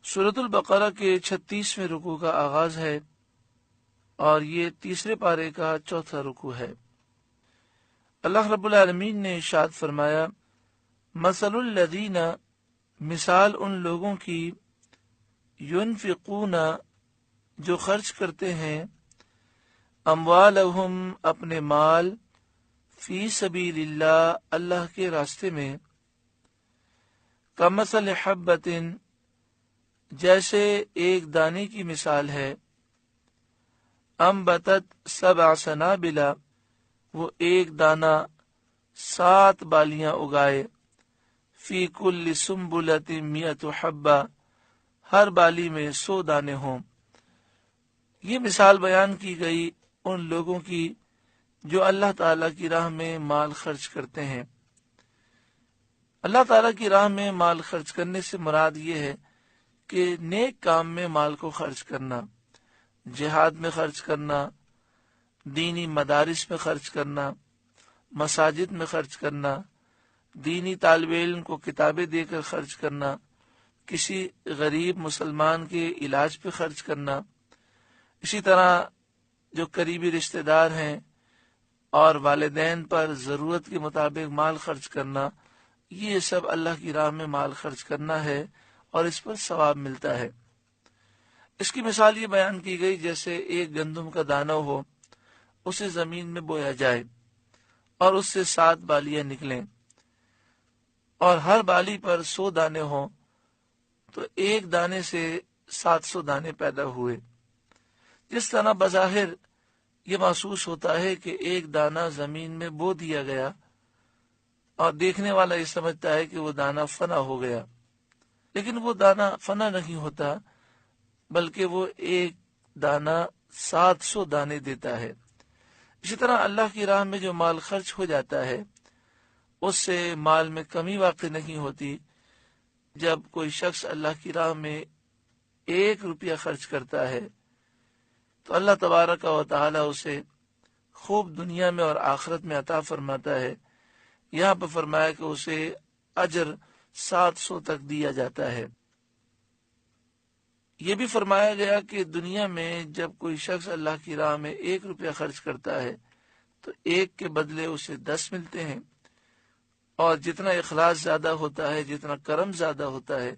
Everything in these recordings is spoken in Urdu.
سورۃ البقرہ کے 36ویں رکوع کا آغاز ہے اور یہ تیسرے پارے کا چوتھا رکوع ہے۔ اللہ رب العالمین نے ارشاد فرمایا، مثل الذین، مثال ان لوگوں کی، ينفقون، جو خرچ کرتے ہیں، اموالہم، اپنے مال، فی سبیل اللہ، اللہ کے راستے میں، کمثل حبۃ، جیسے ایک دانے کی مثال ہے، انبتت سبع سنابل، وہ ایک دانہ 7 بالیاں اگائے، فی کل سنبلۃ 100 حبہ، ہر بالی میں 100 دانے ہوں۔ یہ مثال بیان کی گئی ان لوگوں کی جو اللہ تعالیٰ کی راہ میں مال خرچ کرتے ہیں۔ اللہ تعالیٰ کی راہ میں مال خرچ کرنے سے مراد یہ ہے کہ نیک کام میں مال کو خرچ کرنا، جہاد میں خرچ کرنا، دینی مدارس میں خرچ کرنا، مساجد میں خرچ کرنا، دینی طالب علم کو کتابیں دے کر خرچ کرنا، کسی غریب مسلمان کے علاج پہ خرچ کرنا، اسی طرح جو قریبی رشتہ دار ہیں اور والدین پر ضرورت کے مطابق مال خرچ کرنا، یہ سب اللہ کی راہ میں مال خرچ کرنا ہے اور اس پر ثواب ملتا ہے۔ اس کی مثال یہ بیان کی گئی جیسے ایک گندم کا دانہ ہو، اسے زمین میں بویا جائے اور اس سے 7 بالیاں نکلیں اور ہر بالی پر 100 دانے ہوں، تو ایک دانے سے 700 دانے پیدا ہوئے۔ جس طرح بظاہر یہ محسوس ہوتا ہے کہ ایک دانہ زمین میں بو دیا گیا اور دیکھنے والا یہ سمجھتا ہے کہ وہ دانہ فنا ہو گیا، لیکن وہ دانہ فنا نہیں ہوتا، بلکہ وہ ایک دانہ 700 دانے دیتا ہے۔ اسی طرح اللہ کی راہ میں جو مال خرچ ہو جاتا ہے اس سے مال میں کمی واقع نہیں ہوتی۔ جب کوئی شخص اللہ کی راہ میں 1 روپیہ خرچ کرتا ہے تو اللہ تبارک و تعالی اسے خوب دنیا میں اور آخرت میں عطا فرماتا ہے۔ یہاں پر فرمایا کہ اسے اجر 700 تک دیا جاتا ہے۔ یہ بھی فرمایا گیا کہ دنیا میں جب کوئی شخص اللہ کی راہ میں 1 روپیہ خرچ کرتا ہے تو 1 کے بدلے اسے 10 ملتے ہیں، اور جتنا اخلاص زیادہ ہوتا ہے، جتنا کرم زیادہ ہوتا ہے،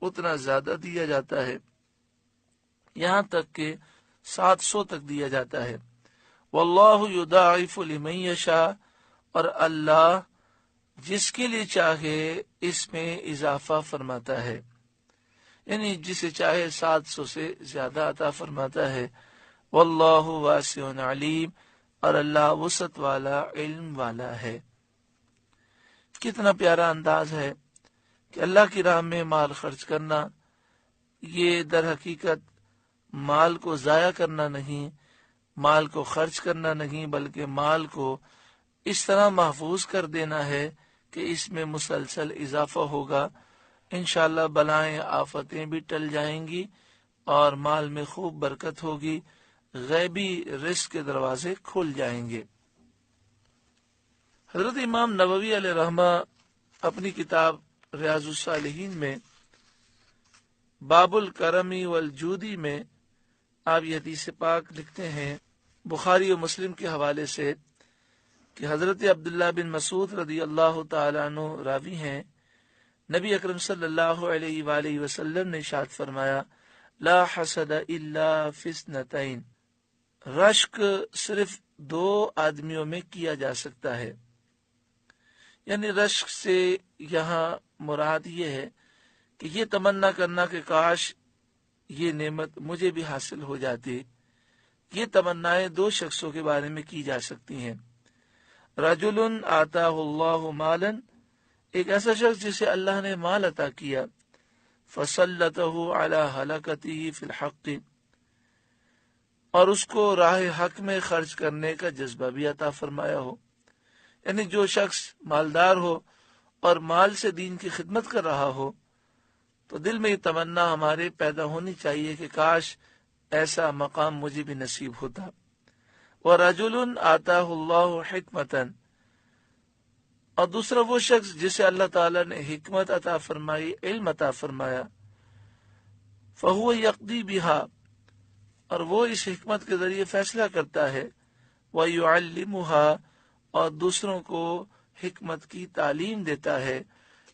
اتنا زیادہ دیا جاتا ہے، یہاں تک کہ 700 تک دیا جاتا ہے۔ واللہ یضاعف لمن یشاء، اور اللہ جس کے لیے چاہے اس میں اضافہ فرماتا ہے، یعنی جسے چاہے 700 سے زیادہ عطا فرماتا ہے۔ واللہ واسع علیم، اور اللہ وسعت والا، علم والا ہے۔ کتنا پیارا انداز ہے کہ اللہ کی راہ میں مال خرچ کرنا، یہ در حقیقت مال کو ضائع کرنا نہیں، مال کو خرچ کرنا نہیں، بلکہ مال کو اس طرح محفوظ کر دینا ہے کہ اس میں مسلسل اضافہ ہوگا۔ انشاءاللہ بلائیں آفتیں بھی ٹل جائیں گی اور مال میں خوب برکت ہوگی، غیبی رزق کے دروازے کھل جائیں گے۔ حضرت امام نووی علیہ رحمہ اپنی کتاب ریاض الصالحین میں باب الکرمی والجودی میں آپ یہ حدیث پاک لکھتے ہیں، بخاری و مسلم کے حوالے سے، کہ حضرت عبداللہ بن مسعود رضی اللہ تعالیٰ عنہ راوی ہیں، نبی اکرم صلی اللہ علیہ وآلہ وسلم نے ارشاد فرمایا، لا حسد الا فی اثنتین، رشک صرف 2 آدمیوں میں کیا جا سکتا ہے۔ یعنی رشک سے یہاں مراد یہ ہے کہ یہ تمنا کرنا کہ کاش یہ نعمت مجھے بھی حاصل ہو جاتی۔ یہ تمنائیں 2 شخصوں کے بارے میں کی جا سکتی ہیں۔ رجل آتاہ اللہ مالا، ایک ایسا شخص جسے اللہ نے مال عطا کیا، فسلطہ علی ہلاکتہ فی الحق، اور اس کو راہ حق میں خرچ کرنے کا جذبہ بھی عطا فرمایا ہو۔ یعنی جو شخص مالدار ہو اور مال سے دین کی خدمت کر رہا ہو تو دل میں یہ تمنا ہمارے پیدا ہونی چاہیے کہ کاش ایسا مقام مجھے بھی نصیب ہوتا۔ وَرَجُلٌ آتَاهُ اللَّهُ حِكْمَةً، اور دوسرا وہ شخص جسے اللہ تعالیٰ نے حکمت عطا فرمائی، علم عطا فرمایا، فہو یقضی بہا، اور وہ اس حکمت کے ذریعے فیصلہ کرتا ہے، وَيُعَلِّمُهَا، اور دوسروں کو حکمت کی تعلیم دیتا ہے،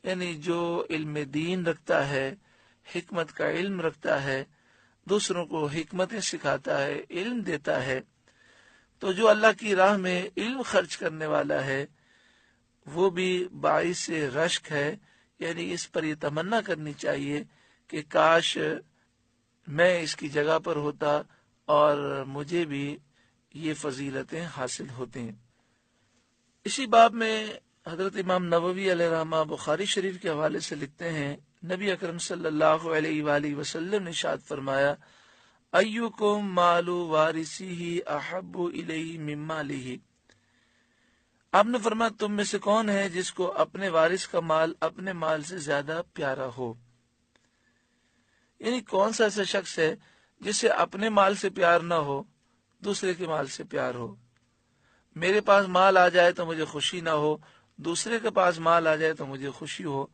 یعنی جو علم دین رکھتا ہے، حکمت کا علم رکھتا ہے، دوسروں کو حکمتیں سکھاتا ہے، علم دیتا ہے۔ تو جو اللہ کی راہ میں علم خرچ کرنے والا ہے وہ بھی باعث رشک ہے، یعنی اس پر یہ تمنا کرنی چاہیے کہ کاش میں اس کی جگہ پر ہوتا اور مجھے بھی یہ فضیلتیں حاصل ہوتی۔ اسی باب میں حضرت امام نووی علیہ رحمہ بخاری شریف کے حوالے سے لکھتے ہیں، نبی اکرم صلی اللہ علیہ وآلہ وسلم نے ارشاد فرمایا، ایکم مال وارثہ احب الیہ من مالہ۔ آپ نے فرمایا تم میں سے کون ہے جس کو اپنے وارث کا مال اپنے مال سے زیادہ پیارا ہو، یعنی کون سا ایسا شخص ہے جسے اپنے مال سے پیار نہ ہو، دوسرے کے مال سے پیار ہو۔ میرے پاس مال آ جائے تو مجھے خوشی نہ ہو، دوسرے کے پاس مال آ جائے تو مجھے خوشی ہو،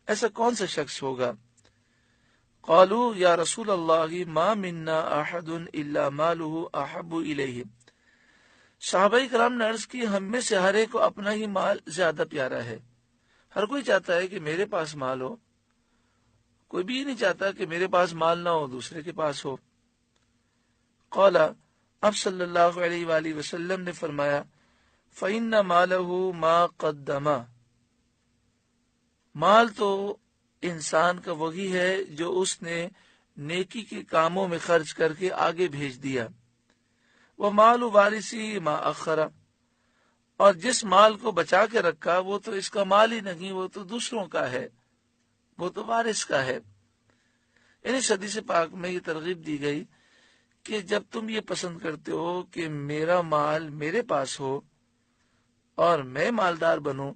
ایسا کون سا شخص ہوگا؟ قالوا یا رسول اللہ ما منا احد الا مالہ احب الیہ۔ صحابہ کرام نے عرض کی، ہم میں سے ہر ایک کو اپنا ہی مال زیادہ پیارا ہے، ہر کوئی چاہتا ہے کہ میرے پاس مال ہو، کوئی بھی نہیں چاہتا کہ میرے پاس مال نہ ہو دوسرے کے پاس ہو۔ قال، اب صلی اللہ علیہ وآلہ وسلم نے فرمایا، فإن مالہ ما قدم، مال تو انسان کا وہی ہے جو اس نے نیکی کے کاموں میں خرچ کر کے آگے بھیج دیا، ومال وارثی ما اخر، اور جس مال کو بچا کے رکھا وہ تو اس کا مال ہی نہیں، وہ تو دوسروں کا ہے، وہ تو وارث کا ہے۔ یعنی حدیث پاک میں یہ ترغیب دی گئی کہ جب تم یہ پسند کرتے ہو کہ میرا مال میرے پاس ہو اور میں مالدار بنوں،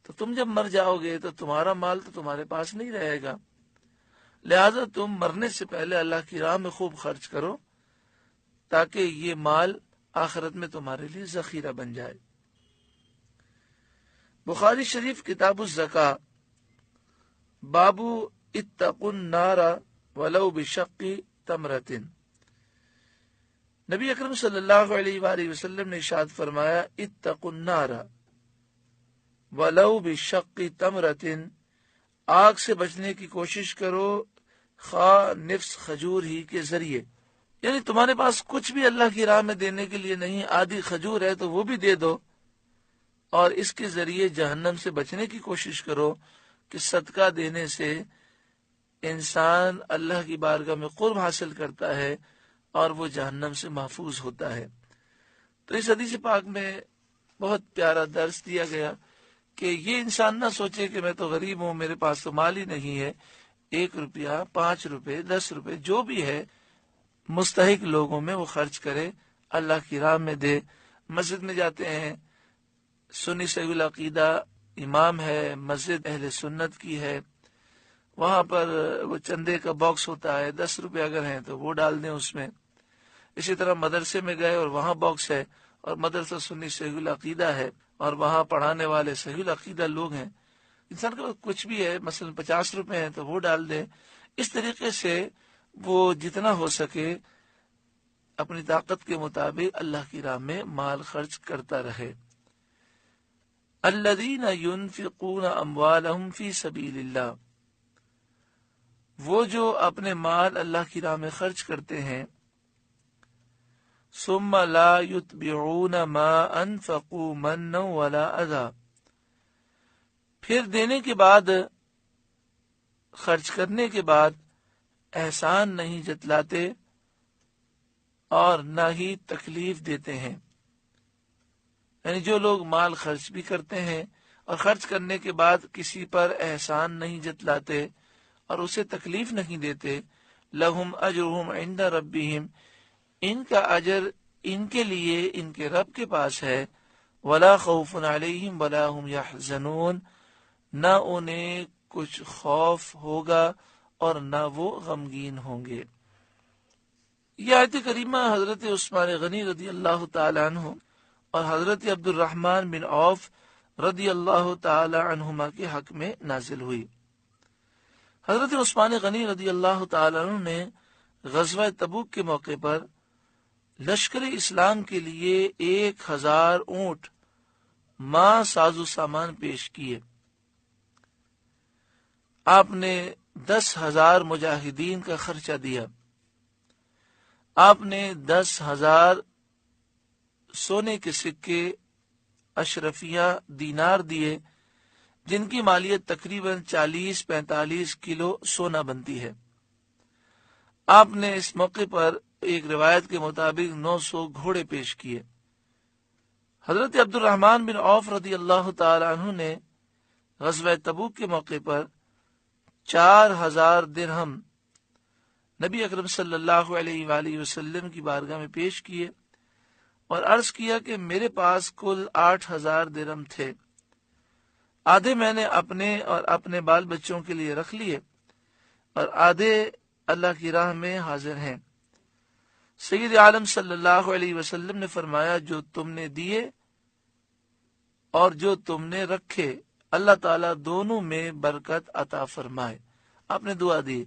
تو تم جب مر جاؤ گے تو تمہارا مال تو تمہارے پاس نہیں رہے گا، لہذا تم مرنے سے پہلے اللہ کی راہ میں خوب خرچ کرو تاکہ یہ مال آخرت میں تمہارے لیے ذخیرہ بن جائے۔ بخاری شریف کتاب الزکاة، باب اتقوا النار ولو بشق تمرۃ۔ نبی اکرم صلی اللہ علیہ وآلہ وسلم نے ارشاد فرمایا، اتقوا النار ولو بشق تمرۃ، آگ سے بچنے کی کوشش کرو خواہ نفس کھجور ہی کے ذریعے، یعنی تمہارے پاس کچھ بھی اللہ کی راہ میں دینے کے لیے نہیں، آدھی کھجور ہے تو وہ بھی دے دو، اور اس کے ذریعے جہنم سے بچنے کی کوشش کرو کہ صدقہ دینے سے انسان اللہ کی بارگاہ میں قرب حاصل کرتا ہے اور وہ جہنم سے محفوظ ہوتا ہے۔ تو اس حدیث پاک میں بہت پیارا درس دیا گیا کہ یہ انسان نہ سوچے کہ میں تو غریب ہوں، میرے پاس تو مال ہی نہیں ہے، 1 روپیہ 5 روپے 10 روپے جو بھی ہے مستحق لوگوں میں وہ خرچ کرے، اللہ کی راہ میں دے۔ مسجد میں جاتے ہیں، سنی صحیح العقیدہ امام ہے، مسجد اہل سنت کی ہے، وہاں پر وہ چندے کا باکس ہوتا ہے، 10 روپے اگر ہیں تو وہ ڈال دیں اس میں۔ اسی طرح مدرسے میں گئے اور وہاں باکس ہے اور مدرسہ سنی صحیح العقیدہ ہے اور وہاں پڑھانے والے صحیح العقیدہ لوگ ہیں، انسان کا کچھ بھی ہے، مثلا 50 روپے ہیں تو وہ ڈال دیں۔ اس طریقے سے وہ جتنا ہو سکے اپنی طاقت کے مطابق اللہ کی راہ میں مال خرچ کرتا رہے۔ الذین ينفقون اموالهم فی سبیل اللہ، وہ جو اپنے مال اللہ کی راہ میں خرچ کرتے ہیں، ثم لا يتبعون ما انفقوا منا ولا اذى، پھر دینے کے بعد، خرچ کرنے کے بعد احسان نہیں جتلاتے اور نہ ہی تکلیف دیتے ہیں، یعنی جو لوگ مال خرچ بھی کرتے ہیں اور خرچ کرنے کے بعد کسی پر احسان نہیں جتلاتے اور اسے تکلیف نہیں دیتے، لہم اجرہم عند ربہم، ان کا اجر ان کے لیے ان کے رب کے پاس ہے، ولا خوف علیہم ولا هم یحزنون، نہ انہیں کچھ خوف ہوگا اور نہ وہ غمگین ہوں گے۔ یہ آیت کریمہ حضرت عثمان غنی رضی اللہ تعالی عنہ اور حضرت عبد الرحمن بن عوف رضی اللہ تعالی عنہما کے حق میں نازل ہوئی۔ حضرت عثمان غنی رضی اللہ تعالیٰ عنہ نے غزوہ تبوک کے موقع پر لشکر اسلام کے لیے 1000 اونٹ ماں ساز و سامان پیش کیے. آپ نے 10,000 مجاہدین کا خرچہ دیا. آپ نے 10,000 سونے کے سکے اشرفیہ دینار دیے، جن کی مالیت تقریباً 40-45 کلو سونا بنتی ہے. آپ نے اس موقع پر ایک روایت کے مطابق 900 گھوڑے پیش کیے. حضرت عبد الرحمن بن عوف رضی اللہ تعالی عنہ نے غزوہ تبوک کے موقع پر 4000 درہم نبی اکرم صلی اللہ علیہ وآلہ وسلم کی بارگاہ میں پیش کیے اور عرض کیا کہ میرے پاس کل 8000 درہم تھے، آدھے میں نے اپنے اور اپنے بال بچوں کے لیے رکھ لیے اور آدھے اللہ کی راہ میں حاضر ہیں. سید عالم صلی اللہ علیہ وسلم نے فرمایا، جو تم نے دیے اور جو تم نے رکھے اللہ تعالیٰ دونوں میں برکت عطا فرمائے. آپ نے دعا دی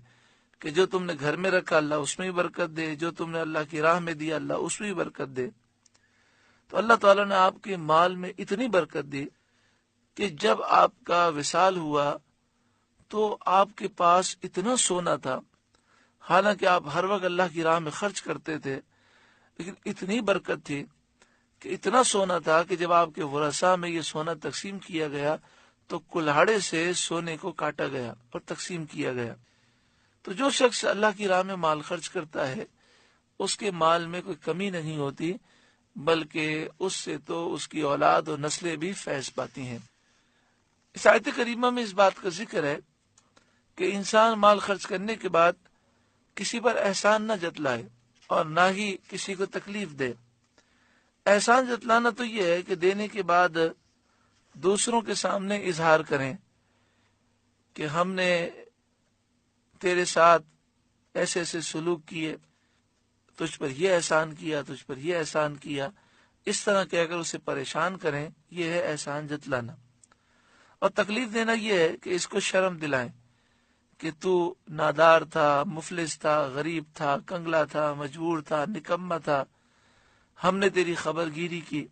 کہ جو تم نے گھر میں رکھا اللہ اس میں بھی برکت دے، جو تم نے اللہ کی راہ میں دیا اللہ اس میں بھی برکت دے. تو اللہ تعالیٰ نے آپ کے مال میں اتنی برکت دی کہ جب آپ کا وصال ہوا تو آپ کے پاس اتنا سونا تھا، حالانکہ آپ ہر وقت اللہ کی راہ میں خرچ کرتے تھے، لیکن اتنی برکت تھی کہ اتنا سونا تھا کہ جب آپ کے ورثاء میں یہ سونا تقسیم کیا گیا تو کلہاڑے سے سونے کو کاٹا گیا اور تقسیم کیا گیا. تو جو شخص اللہ کی راہ میں مال خرچ کرتا ہے اس کے مال میں کوئی کمی نہیں ہوتی، بلکہ اس سے تو اس کی اولاد اور نسلیں بھی فیض پاتی ہیں. اس آیت کریمہ میں اس بات کا ذکر ہے کہ انسان مال خرچ کرنے کے بعد کسی پر احسان نہ جتلائے اور نہ ہی کسی کو تکلیف دے. احسان جتلانا تو یہ ہے کہ دینے کے بعد دوسروں کے سامنے اظہار کریں کہ ہم نے تیرے ساتھ ایسے ایسے سلوک کیے، تجھ پر یہ احسان کیا، تجھ پر یہ احسان کیا، اس طرح کہ اگر اسے پریشان کریں یہ ہے احسان جتلانا. اور تکلیف دینا یہ ہے کہ اس کو شرم دلائیں کہ تو نادار تھا، مفلس تھا، غریب تھا، کنگلا تھا، مجبور تھا، نکما تھا، ہم نے تیری خبر گیری کی،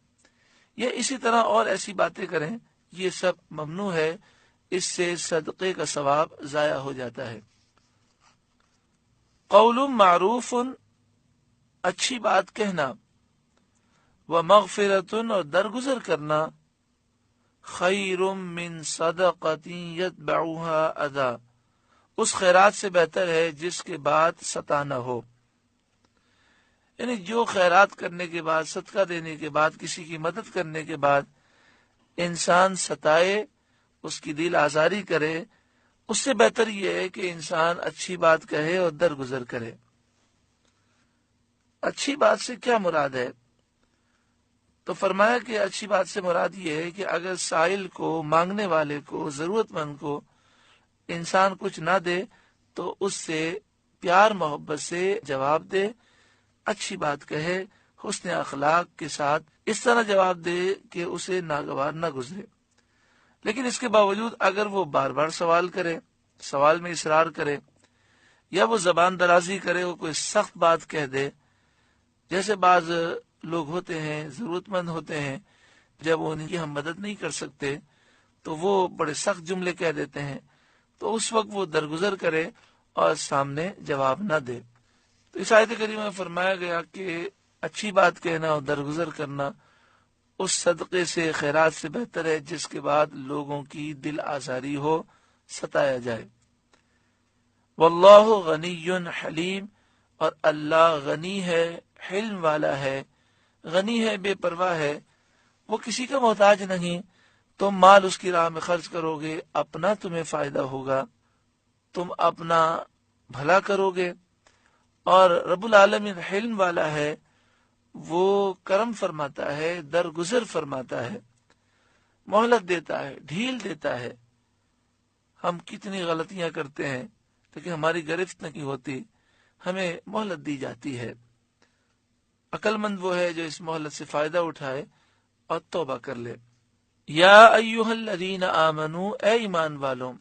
یا اسی طرح اور ایسی باتیں کریں. یہ سب ممنوع ہے، اس سے صدقے کا ثواب ضائع ہو جاتا ہے. قول معروف، اچھی بات کہنا، و مغفرت، اور درگزر کرنا، خیر من صدقۃ یتبعها اذی، اس خیرات سے بہتر ہے جس کے بعد ستانا ہو. یعنی جو خیرات کرنے کے بعد، صدقہ دینے کے بعد، کسی کی مدد کرنے کے بعد انسان ستائے، اس کی دل آزاری کرے، اس سے بہتر یہ ہے کہ انسان اچھی بات کہے اور درگزر کرے. اچھی بات سے کیا مراد ہے؟ تو فرمایا کہ اچھی بات سے مراد یہ ہے کہ اگر سائل کو، مانگنے والے کو، ضرورت مند کو انسان کچھ نہ دے تو اس سے پیار محبت سے جواب دے، اچھی بات کہے، حسن اخلاق کے ساتھ اس طرح جواب دے کہ اسے ناگوار نہ گزرے. لیکن اس کے باوجود اگر وہ بار بار سوال کرے، سوال میں اصرار کرے، یا وہ زبان درازی کرے، وہ کوئی سخت بات کہہ دے، جیسے بعض لوگ ہوتے ہیں، ضرورت مند ہوتے ہیں، جب ان کی ہم مدد نہیں کر سکتے تو وہ بڑے سخت جملے کہہ دیتے ہیں، تو اس وقت وہ درگزر کرے اور سامنے جواب نہ دے. تو اس آیت کریمہ میں فرمایا گیا کہ اچھی بات کہنا اور درگزر کرنا اس صدقے سے، خیرات سے بہتر ہے جس کے بعد لوگوں کی دل آزاری ہو، ستایا جائے. واللہ غنی حلیم، اور اللہ غنی ہے، حلم والا ہے، غنی ہے، بے پرواہ ہے، وہ کسی کا محتاج نہیں. تم مال اس کی راہ میں خرچ کرو گے، اپنا تمہیں فائدہ ہوگا، تم اپنا بھلا کرو گے. اور رب العالمین حلم والا ہے، وہ کرم فرماتا ہے، درگزر فرماتا ہے، مہلت دیتا ہے، ڈھیل دیتا ہے. ہم کتنی غلطیاں کرتے ہیں لیکن ہماری گرفت نہیں ہوتی، ہمیں مہلت دی جاتی ہے. عقل مند وہ ہے جو اس مہلت سے فائدہ اٹھائے اور توبہ کر لے. یا ایھا الذین آمنوا، اے ایمان والوں،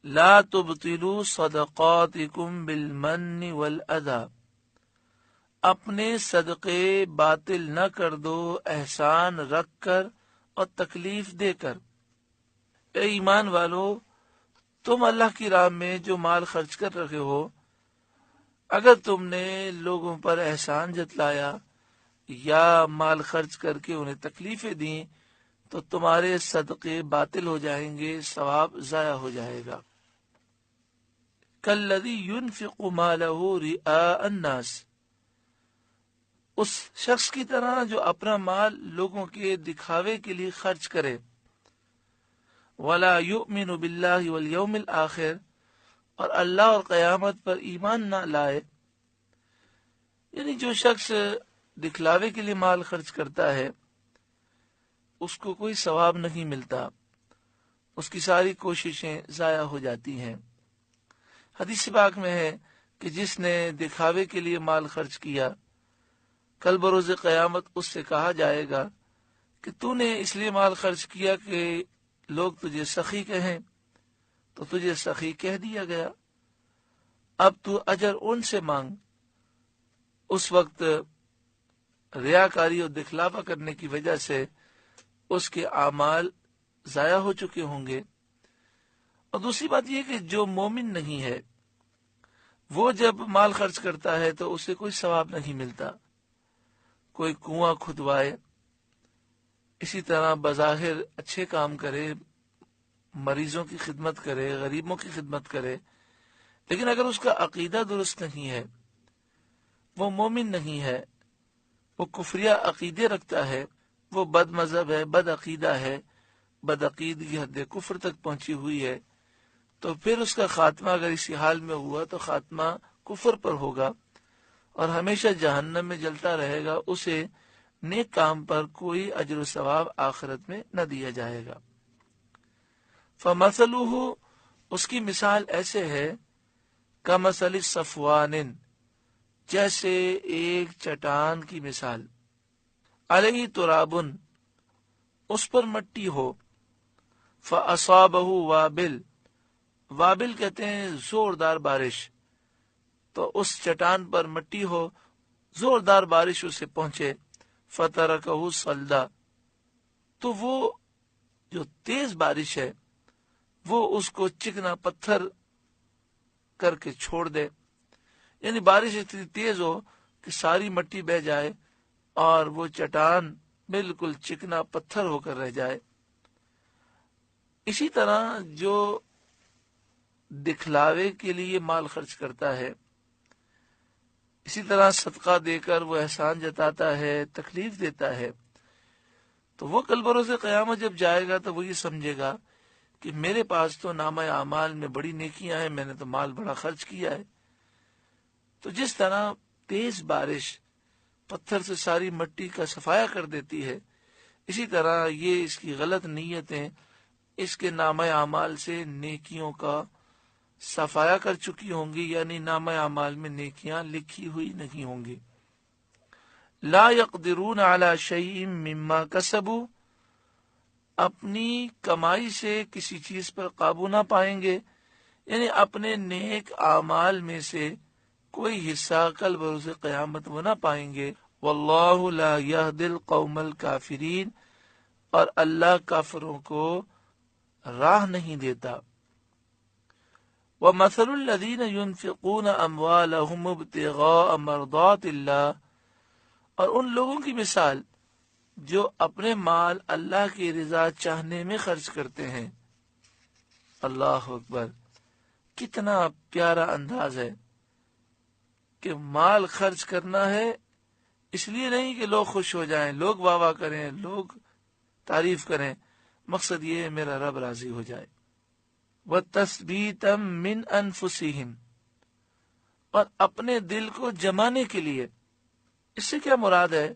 لا تبطلوا صدقاتکم بالمن والاذى، اپنے صدقے باطل نہ کر دو احسان رکھ کر اور تکلیف دے کر۔ اے ایمان والو، تم اللہ کی راہ میں جو مال خرچ کر رہے ہو، اگر تم نے لوگوں پر احسان جتلایا یا مال خرچ کر کے انہیں تکلیفیں دیں تو تمہارے صدقے باطل ہو جائیں گے، ثواب ضائع ہو جائے گا۔ کالذی ينفق مالہ رئاء الناس، اس شخص کی طرح جو اپنا مال لوگوں کے دکھاوے کے لیے خرچ کرے، ولا یؤمن باللہ والیوم الآخر، اور اللہ اور قیامت پر ایمان نہ لائے۔ یعنی جو شخص دکھلاوے کے لیے مال خرچ کرتا ہے اس کو کوئی ثواب نہیں ملتا، اس کی ساری کوششیں ضائع ہو جاتی ہیں۔ حدیث پاک میں ہے کہ جس نے دکھاوے کے لیے مال خرچ کیا، کل بروز قیامت اس سے کہا جائے گا کہ تو نے اس لیے مال خرچ کیا کہ لوگ تجھے سخی کہیں، تو تجھے سخی کہہ دیا گیا، اب تو اجر ان سے مانگ۔ اس وقت ریاکاری اور دکھلاوا کرنے کی وجہ سے اس کے اعمال ضائع ہو چکے ہوں گے۔ اور دوسری بات یہ کہ جو مومن نہیں ہے وہ جب مال خرچ کرتا ہے تو اسے کوئی ثواب نہیں ملتا، کوئی کنواں کھدوائے، اسی طرح بظاہر اچھے کام کرے، مریضوں کی خدمت کرے، غریبوں کی خدمت کرے، لیکن اگر اس کا عقیدہ درست نہیں ہے، وہ مومن نہیں ہے، وہ کفریہ عقیدے رکھتا ہے، وہ بد مذہب ہے، بد عقیدہ ہے، بد عقیدگی حد کفر تک پہنچی ہوئی ہے، تو پھر اس کا خاتمہ اگر اسی حال میں ہوا تو خاتمہ کفر پر ہوگا اور ہمیشہ جہنم میں جلتا رہے گا، اسے نیک کام پر کوئی اجر و ثواب آخرت میں نہ دیا جائے گا۔ فَمَثَلُهُ، اس کی مثال ایسے ہے، کَمَثَلِ صَفْوَانٍ، جیسے ایک چٹان کی مثال، علیہ ترابن، اس پر مٹی ہو، فَأَصَابَهُ وَابِلٌ، وابل کہتے ہیں زوردار بارش، تو اس چٹان پر مٹی ہو، زوردار بارش اسے پہنچے، فَتَرَكَهُ صَلْدًا، تو وہ جو تیز بارش ہے وہ اس کو چکنا پتھر کر کے چھوڑ دے، یعنی بارش اتنی تیز ہو کہ ساری مٹی بہہ جائے اور وہ چٹان بالکل چکنا پتھر ہو کر رہ جائے۔ اسی طرح جو دکھلاوے کے لیے مال خرچ کرتا ہے، اسی طرح صدقہ دے کر وہ احسان جتاتا ہے، تکلیف دیتا ہے، تو وہ کل بروز قیامت جب جائے گا تو وہ یہ سمجھے گا کہ میرے پاس تو نامہ اعمال میں بڑی نیکیاں ہیں، میں نے تو مال بڑا خرچ کیا ہے۔ تو جس طرح تیز بارش پتھر سے ساری مٹی کا صفایا کر دیتی ہے، اسی طرح یہ اس کی غلط نیتیں اس کے نامہ اعمال سے نیکیوں کا صفایا کر چکی ہوں گی، یعنی نامہ اعمال میں نیکیاں لکھی ہوئی نہیں ہوں گی۔ لا يقدرون على شيء مما كسبوا، اپنی کمائی سے کسی چیز پر قابو نہ پائیں گے، یعنی اپنے نیک اعمال میں سے کوئی حصہ کل بروز قیامت وہ نہ پائیں گے۔ واللہ لا يهدي القوم الكافرین، اور اللہ کافروں کو راہ نہیں دیتا۔ وَمَثَلُ الَّذِينَ يُنْفِقُونَ أَمْوَالَهُمُ ابْتِغَاءَ مَرْضَاتِ اللَّهِ، اور ان لوگوں کی مثال جو اپنے مال اللہ کی رضا چاہنے میں خرچ کرتے ہیں۔ اللہ اکبر، کتنا پیارا انداز ہے کہ مال خرچ کرنا ہے اس لیے نہیں کہ لوگ خوش ہو جائیں، لوگ واہ واہ کریں، لوگ تعریف کریں، مقصد یہ ہے میرا رب راضی ہو جائے۔ وَتَثْبِيتًا مِّنْ أَنفُسِهِمْ، اور اپنے دل کو جمانے کے لیے۔ اس سے کیا مراد ہے؟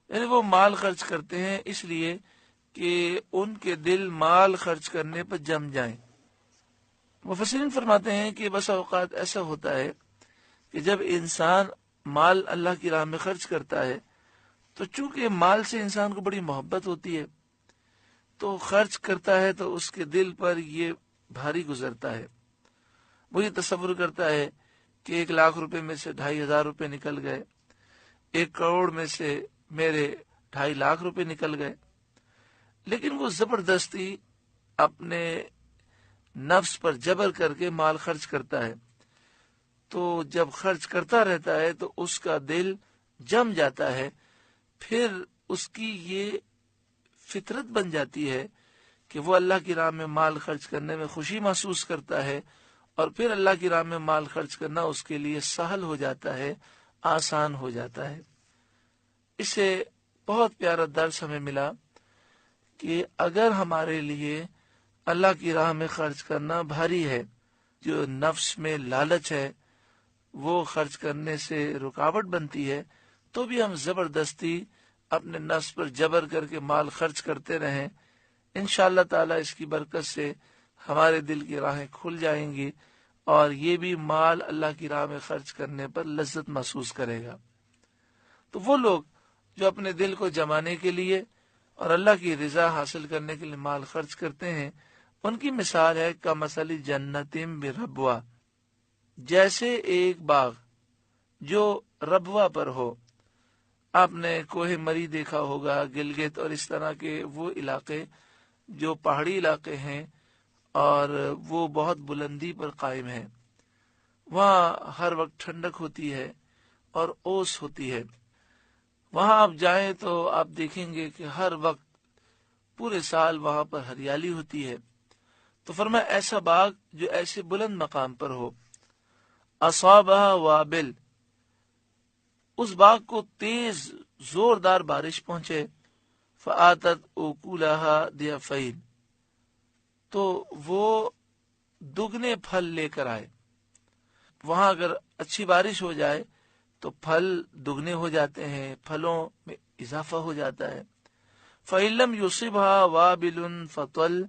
یعنی وہ مال خرچ کرتے ہیں اس لیے کہ ان کے دل مال خرچ کرنے پر جم جائیں۔ مفسرین فرماتے ہیں کہ بس اوقات ایسا ہوتا ہے کہ جب انسان مال اللہ کی راہ میں خرچ کرتا ہے تو چونکہ مال سے انسان کو بڑی محبت ہوتی ہے تو خرچ کرتا ہے تو اس کے دل پر یہ بھاری گزرتا ہے۔ وہ یہ تصور کرتا ہے کہ 1,00,000 روپے میں سے 2,500 روپے نکل گئے، 1 کروڑ میں سے میرے 2.5 لاکھ روپے نکل گئے، لیکن وہ زبردستی اپنے نفس پر جبر کر کے مال خرچ کرتا ہے۔ تو جب خرچ کرتا رہتا ہے تو اس کا دل جم جاتا ہے، پھر اس کی یہ فطرت بن جاتی ہے کہ وہ اللہ کی راہ میں مال خرچ کرنے میں خوشی محسوس کرتا ہے، اور پھر اللہ کی راہ میں مال خرچ کرنا اس کے لیے سہل ہو جاتا ہے، آسان ہو جاتا ہے۔ اس سے بہت پیارا درس ہمیں ملا کہ اگر ہمارے لیے اللہ کی راہ میں خرچ کرنا بھاری ہے، جو نفس میں لالچ ہے وہ خرچ کرنے سے رکاوٹ بنتی ہے، تو بھی ہم زبردستی اپنے نفس پر جبر کر کے مال خرچ کرتے رہیں، انشاءاللہ تعالی اس کی برکت سے ہمارے دل کی راہیں کھل جائیں گی، اور یہ بھی مال اللہ کی راہ میں خرچ کرنے پر لذت محسوس کرے گا۔ تو وہ لوگ جو اپنے دل کو جمانے کے لیے اور اللہ کی رضا حاصل کرنے کے لیے مال خرچ کرتے ہیں، ان کی مثال ہے کمثل جنت بربوہ، جیسے ایک باغ جو ربوہ پر ہو۔ آپ نے کوہ مری دیکھا ہوگا، گلگت اور اس طرح کے وہ علاقے جو پہاڑی علاقے ہیں اور وہ بہت بلندی پر قائم ہیں، وہاں ہر وقت ٹھنڈک ہوتی ہے اور اوس ہوتی ہے۔ وہاں آپ جائیں تو آپ دیکھیں گے کہ ہر وقت پورے سال وہاں پر ہریالی ہوتی ہے۔ تو فرمایا ایسا باغ جو ایسے بلند مقام پر ہو، اصابہ وابل، اس باغ کو تیز زوردار بارش پہنچے، فآتت اکولہا ضعفین، تو وہ دگنے پھل لے کر آئے۔ وہاں اگر اچھی بارش ہو جائے تو پھل دگنے ہو جاتے ہیں، پھلوں میں اضافہ ہو جاتا ہے۔ فَإِن لَّمْ يُصِبْهَا وَابِلٌ فَطَلٌّ،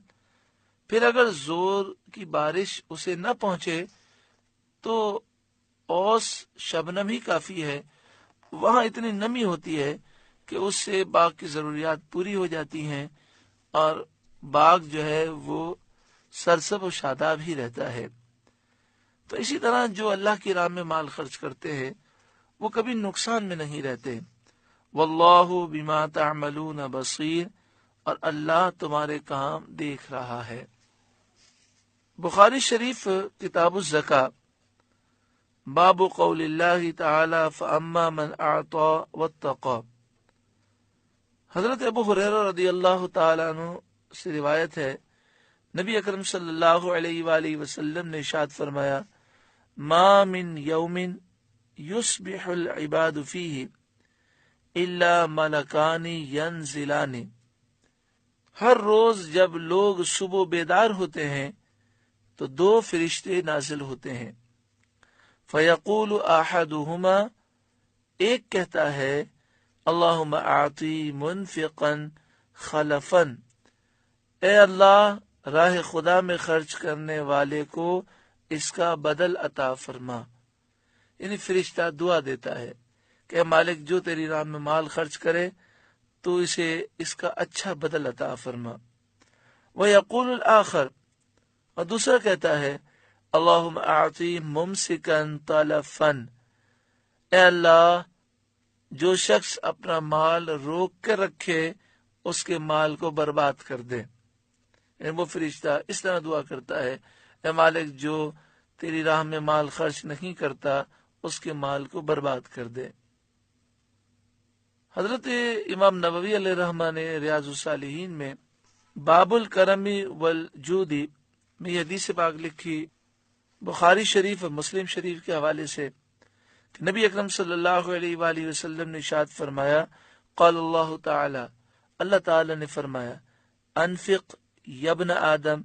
پھر اگر زور کی بارش اسے نہ پہنچے تو اوس شبنم ہی کافی ہے، وہاں اتنی نمی ہوتی ہے کہ اس سے باغ کی ضروریات پوری ہو جاتی ہیں، اور باغ جو ہے وہ سرسب و شاداب ہی رہتا ہے۔ تو اسی طرح جو اللہ کی راہ میں مال خرچ کرتے ہیں وہ کبھی نقصان میں نہیں رہتے۔ واللہ بما تعملون بصیر، اور اللہ تمہارے کام دیکھ رہا ہے۔ بخاری شریف کتاب الزکاة، باب قول اللہ تعالی فاما من اعطى واتقى، حضرت ابو ہریرہ رضی اللہ تعالی عنہ سے روایت ہے، نبی اکرم صلی اللہ علیہ وآلہ وسلم نے ارشاد فرمایا، ما من یوم یصبح العباد فیہ الا ملکان ینزلان، ہر روز جب لوگ صبح بیدار ہوتے ہیں تو 2 فرشتے نازل ہوتے ہیں۔ فیقول احدہما، ایک کہتا ہے، اللہم اعطی منفقا خلفا، اے اللہ راہ خدا میں خرچ کرنے والے کو اس کا بدل عطا فرما۔ یعنی فرشتہ دعا دیتا ہے کہ اے مالک جو تیری راہ میں مال خرچ کرے تو اسے اس کا اچھا بدل عطا فرما۔ وَيَقُولُ الْآخَرُ، اور دوسرا کہتا ہے، اللہم اعطی ممسکا تلفا، اے اللہ جو شخص اپنا مال روک کر رکھے اس کے مال کو برباد کر دے۔ یعنی وہ فرشتہ اس طرح دعا کرتا ہے، اے مالک جو تیری راہ میں مال خرچ نہیں کرتا اس کے مال کو برباد کر دے۔ حضرت امام نووی علیہ رحمہ نے ریاض الصالحین میں باب الکرم والجود میں یہ حدیث پاک لکھی، بخاری شریف اور مسلم شریف کے حوالے سے، کہ نبی اکرم صلی اللہ علیہ وآلہ وسلم نے ارشاد فرمایا، قال اللہ تعالی، اللہ تعالی نے فرمایا، انفق یبن آدم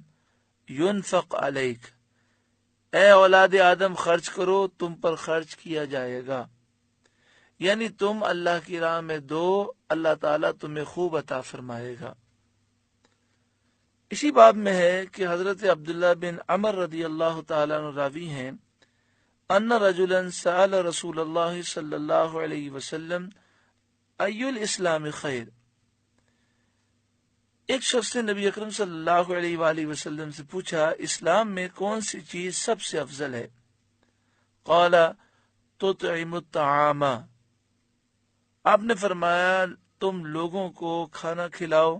ینفق علیک، اے اولاد آدم خرچ کرو تم پر خرچ کیا جائے گا، یعنی تم اللہ کی راہ میں دو، اللہ تعالیٰ تمہیں خوب عطا فرمائے گا۔ اسی باب میں ہے کہ حضرت عبداللہ بن عمر رضی اللہ تعالیٰ عنہ راوی ہیں، ان رجلا سأل رسول اللہ صلی اللہ علیہ وسلم ای الاسلام خیر، ایک شخص نے نبی اکرم صلی اللہ علیہ وآلہ وسلم سے پوچھا اسلام میں کون سی چیز سب سے افضل ہے؟ قال تطعم الطعام، آپ نے فرمایا تم لوگوں کو کھانا کھلاؤ،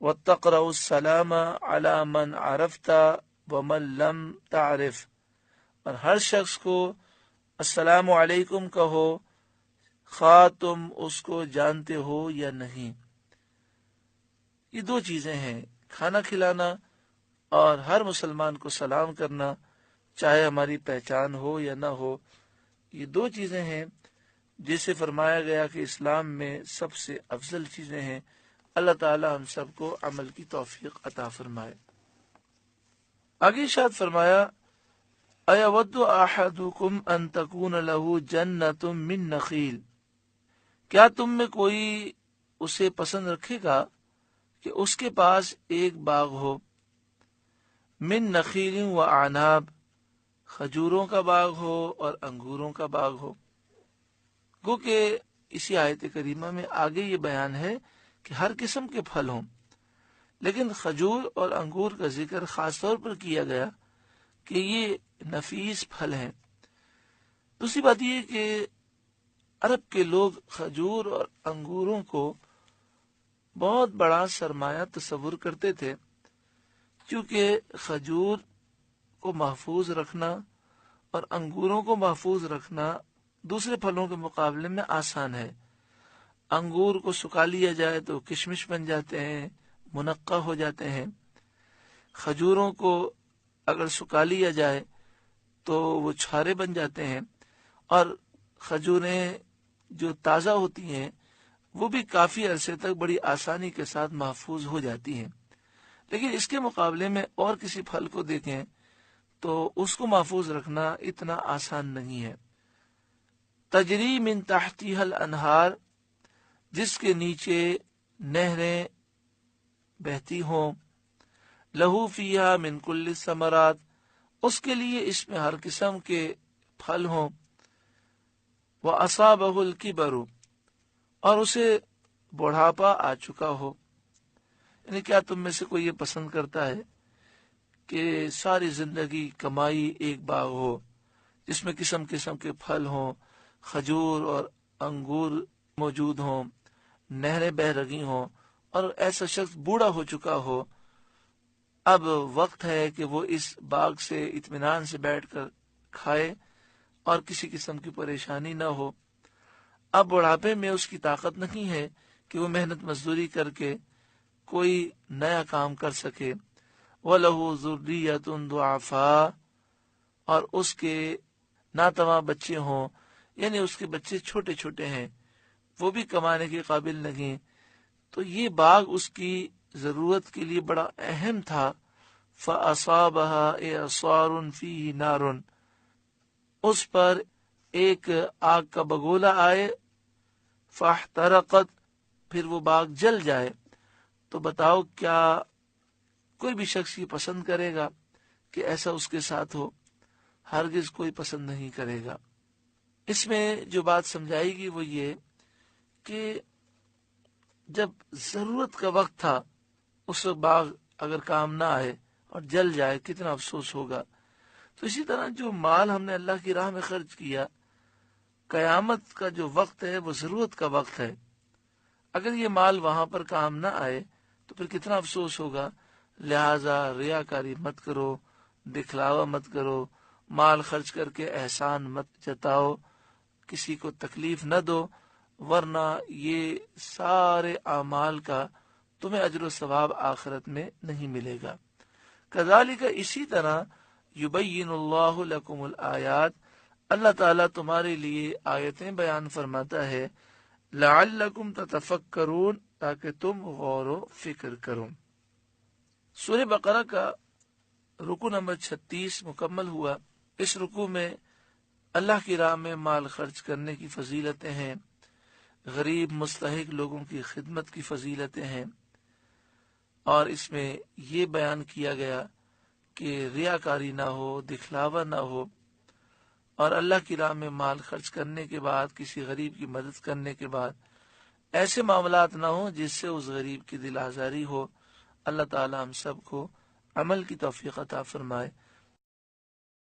وتقرأ السلام على من عرفت ومن لم تعرف، اور ہر شخص کو السلام علیکم کہو خواہ تم اس کو جانتے ہو یا نہیں۔ یہ دو چیزیں ہیں، کھانا کھلانا اور ہر مسلمان کو سلام کرنا، چاہے ہماری پہچان ہو یا نہ ہو۔ یہ دو چیزیں ہیں جسے فرمایا گیا کہ اسلام میں سب سے افضل چیزیں ہیں۔ اللہ تعالی ہم سب کو عمل کی توفیق عطا فرمائے۔ آگے ارشاد فرمایا اَيَوَدُّ أَحَدُكُمْ أَن تَكُونَ لَهُ جَنَّةٌ مِّن نَخِيلٍ، کیا تم میں کوئی اسے پسند رکھے گا کہ اس کے پاس ایک باغ ہو، من نخیل و اعناب، کھجوروں کا باغ ہو اور انگوروں کا باغ ہو۔ گو کہ اسی آیت کریمہ میں آگے یہ بیان ہے کہ ہر قسم کے پھل ہوں، لیکن کھجور اور انگور کا ذکر خاص طور پر کیا گیا کہ یہ نفیس پھل ہیں۔ دوسری بات یہ کہ عرب کے لوگ کھجور اور انگوروں کو بہت بڑا سرمایہ تصور کرتے تھے، کیونکہ کھجور کو محفوظ رکھنا اور انگوروں کو محفوظ رکھنا دوسرے پھلوں کے مقابلے میں آسان ہے۔ انگور کو سکھا لیا جائے تو کشمش بن جاتے ہیں، منقع ہو جاتے ہیں۔ کھجوروں کو اگر سکھا لیا جائے تو وہ چھارے بن جاتے ہیں، اور کھجوریں جو تازہ ہوتی ہیں وہ بھی کافی عرصے تک بڑی آسانی کے ساتھ محفوظ ہو جاتی ہیں۔ لیکن اس کے مقابلے میں اور کسی پھل کو دیکھیں تو اس کو محفوظ رکھنا اتنا آسان نہیں ہے۔ تجری من تحتها الانہار، جس کے نیچے نہریں بہتی ہوں، لہو فیہا من کل الثمرات، اس کے لیے اس میں ہر قسم کے پھل ہوں، وَأَصَابَهُ الْكِبَرُ، اور اسے بڑھاپا آ چکا ہو۔ یعنی کیا تم میں سے کوئی یہ پسند کرتا ہے کہ ساری زندگی کمائی ایک باغ ہو جس میں قسم قسم کے پھل ہوں، کھجور اور انگور موجود ہوں، نہریں بہہ رہی ہوں، اور ایسا شخص بوڑھا ہو چکا ہو، اب وقت ہے کہ وہ اس باغ سے اطمینان سے بیٹھ کر کھائے اور کسی قسم کی پریشانی نہ ہو۔ اب بڑھاپے میں اس کی طاقت نہیں ہے کہ وہ محنت مزدوری کر کے کوئی نیا کام کر سکے۔ وَلَهُ ذُرِّيَّةٌ ضُعَفَاءُ، اور اس کے ناتواں بچے ہوں، یعنی اس کے بچے چھوٹے چھوٹے ہیں، وہ بھی کمانے کے قابل نہیں، تو یہ باغ اس کی ضرورت کے لیے بڑا اہم تھا۔ فَأَصَابَهَا إِعْصَارٌ فِيهِ نَارٌ، اس پر ایک آگ کا بگولا آئے، فاحترقت، پھر وہ باغ جل جائے۔ تو بتاؤ کیا کوئی بھی شخص یہ پسند کرے گا کہ ایسا اس کے ساتھ ہو؟ ہرگز کوئی پسند نہیں کرے گا۔ اس میں جو بات سمجھائی گی وہ یہ کہ جب ضرورت کا وقت تھا اس وقت باغ اگر کام نہ آئے اور جل جائے کتنا افسوس ہوگا۔ تو اسی طرح جو مال ہم نے اللہ کی راہ میں خرچ کیا، قیامت کا جو وقت ہے وہ ضرورت کا وقت ہے، اگر یہ مال وہاں پر کام نہ آئے تو پھر کتنا افسوس ہوگا۔ لہٰذا ریاکاری مت کرو، دکھلاوا مت کرو، مال خرچ کر کے احسان مت جتاؤ، کسی کو تکلیف نہ دو، ورنہ یہ سارے اعمال کا تمہیں اجر و ثواب آخرت میں نہیں ملے گا۔ کذالک، اسی طرح یبین اللہ لکم الآیات، اللہ تعالیٰ تمہارے لیے آیتیں بیان فرماتا ہے، لعلکم تتفکرون، تاکہ تم غور و فکر کرو۔ سورہ بقرہ کا رکو نمبر 36 مکمل ہوا۔ اس رکو میں اللہ کی راہ میں مال خرچ کرنے کی فضیلتیں ہیں، غریب مستحق لوگوں کی خدمت کی فضیلتیں ہیں، اور اس میں یہ بیان کیا گیا کہ ریاکاری نہ ہو، دکھلاوا نہ ہو، اور اللہ کی راہ میں مال خرچ کرنے کے بعد، کسی غریب کی مدد کرنے کے بعد ایسے معاملات نہ ہوں جس سے اس غریب کی دل آزاری ہو۔ اللہ تعالی ہم سب کو عمل کی توفیق عطا فرمائے۔